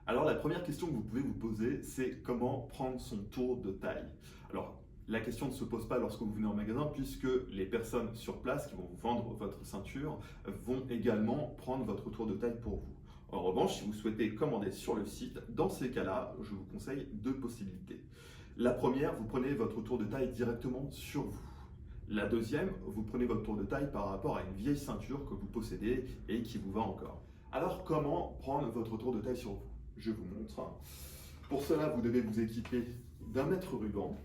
Alors la première question que vous pouvez vous poser, c'est comment prendre son tour de taille. Alors la question ne se pose pas lorsque vous venez en magasin puisque les personnes sur place qui vont vous vendre votre ceinture vont également prendre votre tour de taille pour vous. En revanche, si vous souhaitez commander sur le site, dans ces cas-là, je vous conseille deux possibilités. La première, vous prenez votre tour de taille directement sur vous. La deuxième, vous prenez votre tour de taille par rapport à une vieille ceinture que vous possédez et qui vous va encore. Alors comment prendre votre tour de taille sur vous? Je vous montre. Pour cela, vous devez vous équiper d'un mètre ruban.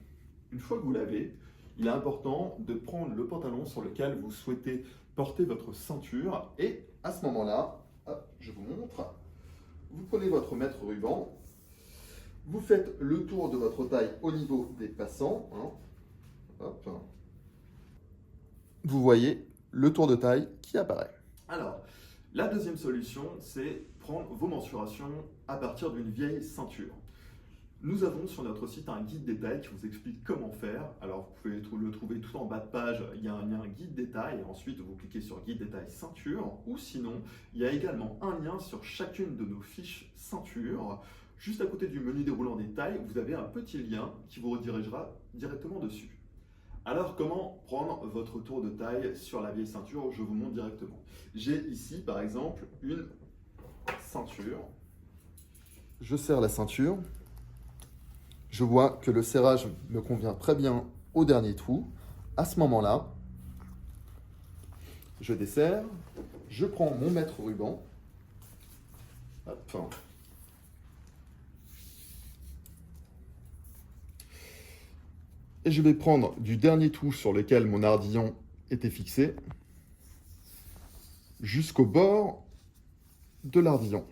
Une fois que vous l'avez, il est important de prendre le pantalon sur lequel vous souhaitez porter votre ceinture. Et à ce moment-là, je vous montre, vous prenez votre mètre ruban, vous faites le tour de votre taille au niveau des passants. Hop. Vous voyez le tour de taille qui apparaît. Alors, la deuxième solution, c'est prendre vos mensurations à partir d'une vieille ceinture. Nous avons sur notre site un guide détail qui vous explique comment faire. Alors, vous pouvez le trouver tout en bas de page, il y a un lien guide détail, et ensuite vous cliquez sur guide détail ceinture, ou sinon, il y a également un lien sur chacune de nos fiches ceinture. Juste à côté du menu déroulant des tailles, vous avez un petit lien qui vous redirigera directement dessus. Alors, comment prendre votre tour de taille sur la vieille ceinture? Je vous montre directement. J'ai ici, par exemple, une ceinture. Je serre la ceinture. Je vois que le serrage me convient très bien au dernier trou. À ce moment-là, je desserre. Je prends mon mètre ruban. Hop. Et je vais prendre du dernier trou sur lequel mon ardillon était fixé jusqu'au bord de l'ardillon.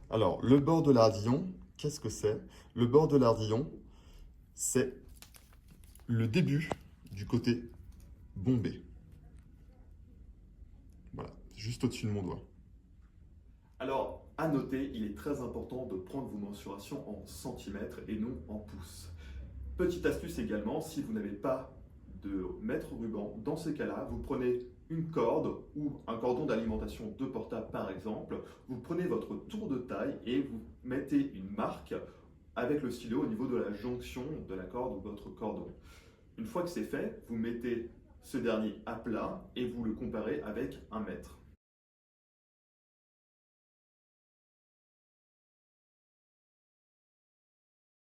Alors, le bord de l'ardillon, qu'est-ce que c'est? Le bord de l'ardillon, c'est le début du côté bombé. Voilà, juste au-dessus de mon doigt. Alors, à noter, il est très important de prendre vos mensurations en centimètres et non en pouces. Petite astuce également, si vous n'avez pas de mètre ruban, dans ces cas-là, vous prenez une corde ou un cordon d'alimentation de portable par exemple, vous prenez votre tour de taille et vous mettez une marque avec le stylo au niveau de la jonction de la corde ou de votre cordon. Une fois que c'est fait, vous mettez ce dernier à plat et vous le comparez avec un mètre.